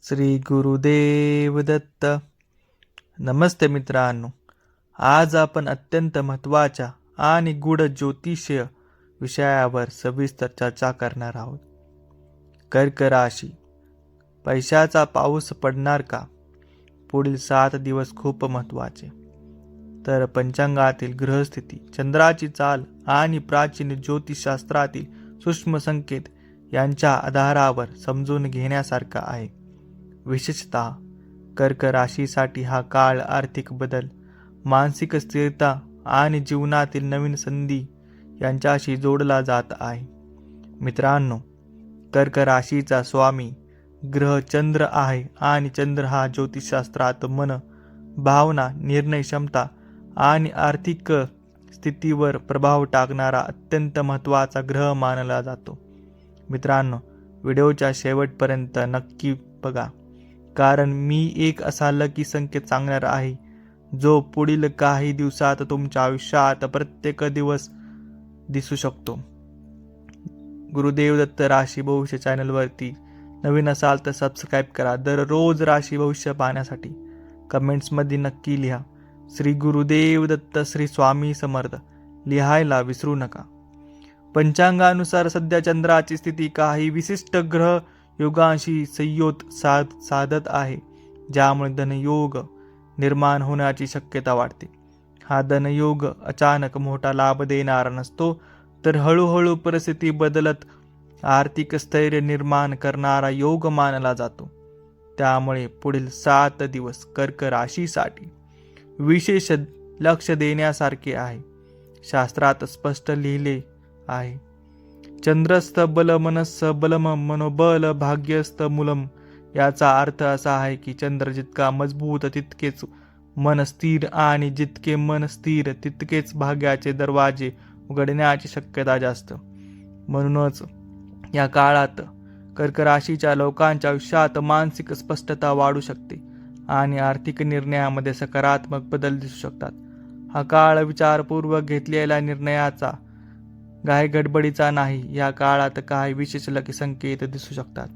श्री गुरुदेव दत्त. नमस्ते मित्रांनो, आज आपण अत्यंत महत्त्वाच्या आणि गूढ ज्योतिषीय विषयावर सविस्तर चर्चा करणार आहोत. कर्क राशी, पैशाचा पाऊस पडणार का? पुढील 7 दिवस खूप महत्त्वाचे. तर पंचांगातील ग्रहस्थिती, चंद्राची चाल आणि प्राचीन ज्योतिषशास्त्रातील सूक्ष्म संकेत यांच्या आधारावर समजून घेण्यासारखा आहे. विशेषतः कर्क राशीसाठी हा काळ आर्थिक बदल, मानसिक स्थिरता आणि जीवनातील नवीन संधी यांच्याशी जोडला जात आहे. मित्रांनो, कर्क राशीचा स्वामी ग्रह चंद्र आहे आणि चंद्र हा ज्योतिषशास्त्रात मन, भावना, निर्णय क्षमता आणि आर्थिक स्थितीवर प्रभाव टाकणारा अत्यंत महत्त्वाचा ग्रह मानला जातो. मित्रांनो, व्हिडिओच्या शेवटपर्यंत नक्की बघा, कारण मी एक असा लकी संकेत सांगणार आहे जो पुढील काही दिवसात तुमच्या आयुष्यात प्रत्येक दिवस दिसू शकतो. गुरुदेव दत्त राशी भविष्य चॅनलवरती नवीन असाल तर सबस्क्राईब करा. दररोज राशी भविष्य पाहण्यासाठी कमेंट्समध्ये नक्की लिहा श्री गुरुदेव दत्त, श्री स्वामी समर्थ लिहायला विसरू नका. पंचांगानुसार सध्या चंद्राची स्थिती काही विशिष्ट ग्रह योगांशी संयोग साधत आहे, ज्यामुळे धनयोग निर्माण होण्याची शक्यता वाढते. हा धनयोग अचानक मोठा लाभ देणारा नसतो, तर हळूहळू परिस्थिती बदलत आर्थिक स्थैर्य निर्माण करणारा योग मानला जातो. त्यामुळे पुढील 7 दिवस कर्क राशीसाठी विशेष लक्ष देण्यासारखे आहे. शास्त्रात स्पष्ट लिहिले आहे, चंद्रस्थ बल मनस्स बलम मनोबल भाग्यस्थ मूलम. याचा अर्थ असा आहे की चंद्र जितका मजबूत तितकेच मन स्थिर, आणि जितके मन स्थिर तितकेच भाग्याचे दरवाजे उघडण्याची शक्यता जास्त. म्हणूनच या काळात कर्क राशीच्या लोकांच्या आयुष्यात मानसिक स्पष्टता वाढू शकते आणि आर्थिक निर्णयामध्ये सकारात्मक बदल दिसू शकतात. हा काळ विचारपूर्वक घेतलेल्या निर्णयाचा, गडबडीचा नाही. या काळात काही विशेष लकी संकेत दिसू शकतात,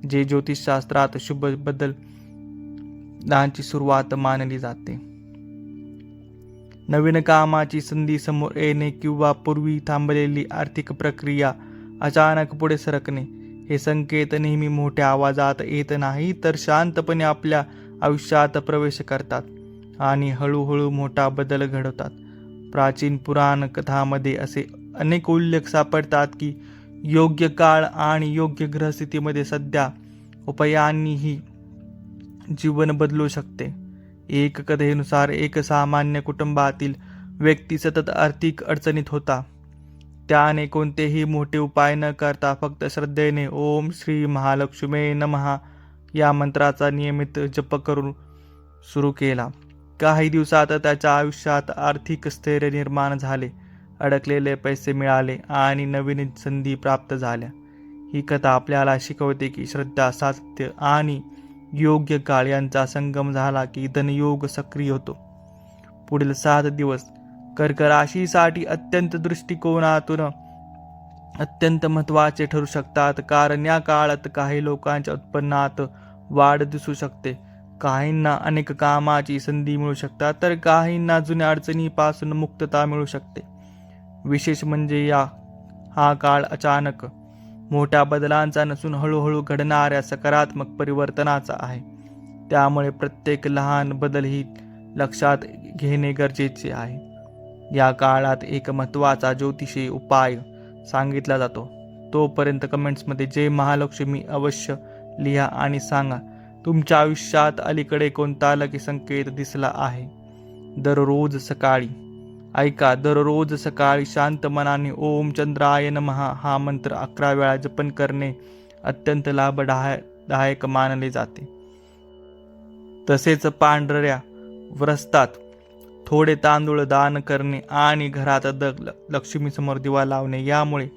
जे ज्योतिषशास्त्रात शुभ बदलांची सुरुवात मानली जाते. नवीन कामाची संधी समोर येणे किंवा पूर्वी थांबलेली आर्थिक प्रक्रिया अचानक पुढे सरकणे, हे संकेत नेहमी मोठ्या आवाजात येत नाही, तर शांतपणे आपल्या आयुष्यात प्रवेश करतात आणि हळूहळू मोठा बदल घडवतात. प्राचीन पुराण कथांमध्ये असे अनेक उल्लेख सापडतात की योग्य काळ आणि योग्य ग्रहस्थितीमध्ये सध्या उपायांनीही जीवन बदलू शकते. एक कथेनुसार एक सामान्य कुटुंबातील व्यक्ती सतत आर्थिक अडचणीत होता. त्याने कोणतेही मोठे उपाय न करता फक्त श्रद्धेने ओम श्री महालक्ष्मी नमः या मंत्राचा नियमित जप करून सुरू केला. काही दिवसात त्याच्या आयुष्यात आर्थिक स्थैर्य निर्माण झाले, अडकलेले पैसे मिळाले आणि नवीन संधी प्राप्त झाल्या. ही कथा आपल्याला शिकवते की श्रद्धा, सातत्य आणि योग्य काळ यांचा संगम झाला की धनयोग सक्रिय होतो. पुढील 7 दिवस कर्क राशीसाठी अत्यंत दृष्टिकोनातून अत्यंत महत्त्वाचे ठरू शकतात, कारण या काळात काही लोकांच्या उत्पन्नात वाढ दिसू शकते. काहींना अनेक कामाची संधी मिळू शकतात, तर काहींना जुन्या अडचणीपासून मुक्तता मिळू शकते. विशेष म्हणजे हा काळ अचानक मोठ्या बदलांचा नसून हळूहळू घडणाऱ्या सकारात्मक परिवर्तनाचा आहे. त्यामुळे प्रत्येक लहान बदलही लक्षात घेणे गरजेचे आहे. या काळात एक महत्त्वाचा ज्योतिषी उपाय सांगितला जातो. तोपर्यंत कमेंट्समध्ये जय महालक्ष्मी अवश्य लिहा आणि सांगा तुमच्या आयुष्यात अलीकडे कोणता लकी संकेत दिसला आहे. दररोज सकाळी शांत मनाने ओम चंद्राय नमः हा मंत्र 11 वेळा जपन करणे अत्यंत लाभदायक मानले जाते. तसेच पांढऱ्या वस्त्रात थोडे तांदूळ दान करणे आणि घरात लक्ष्मी समोर दिवा लावणे यामुळे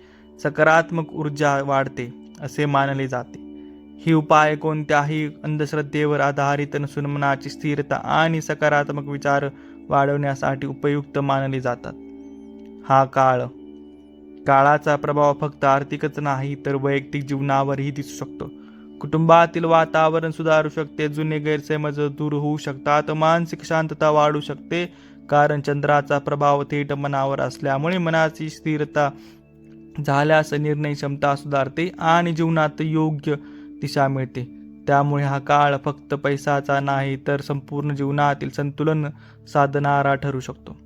सकारात्मक ऊर्जा वाढते असे मानले जाते. ही उपाय कोणत्याही अंधश्रद्धेवर आधारित नसून मनाची स्थिरता आणि सकारात्मक विचार वाढवण्यासाठी उपयुक्त मानले जातात. हा काळाचा प्रभाव फक्त आर्थिकच नाही तर वैयक्तिक जीवनावरही दिसू शकतो. कुटुंबातील वातावरण सुधारू शकते, जुने गैरसमज दूर होऊ शकतात, मानसिक शांतता वाढू शकते, कारण चंद्राचा प्रभाव थेट मनावर असल्यामुळे मनाची स्थिरता झाल्यास निर्णय क्षमता सुधारते आणि जीवनात योग्य दिशा मिळते. त्यामुळे हा काळ फक्त पैशाचा नाही तर संपूर्ण जीवनातील संतुलन साधणारा ठरू शकतो.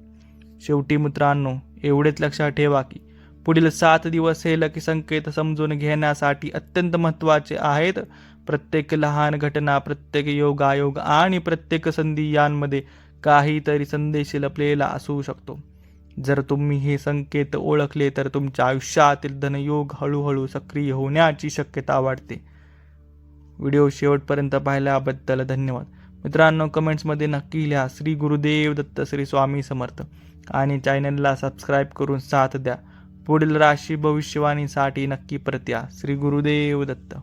शेवटी मित्रांनो, एवढेच लक्षात ठेवा की पुढील 7 दिवस हे लकी संकेत समजून घेण्यासाठी अत्यंत महत्त्वाचे आहेत. प्रत्येक लहान घटना, प्रत्येक योगायोग आणि प्रत्येक संधी यांमध्ये काहीतरी संदेश लपलेला असू शकतो. जर तुम्ही हे संकेत ओळखले तर तुमच्या आयुष्यातील धनयोग हळूहळू सक्रिय होण्याची शक्यता वाढते. व्हिडिओ शेवटपर्यंत पाहिल्याबद्दल धन्यवाद. मित्रांनो, कमेंट्समध्ये नक्की लिहा श्री गुरुदेव दत्त, श्री स्वामी समर्थ आणि चॅनलला सबस्क्राईब करून साथ द्या. पुढील राशी भविष्यवाणीसाठी नक्की परत या. श्री गुरुदेव दत्त.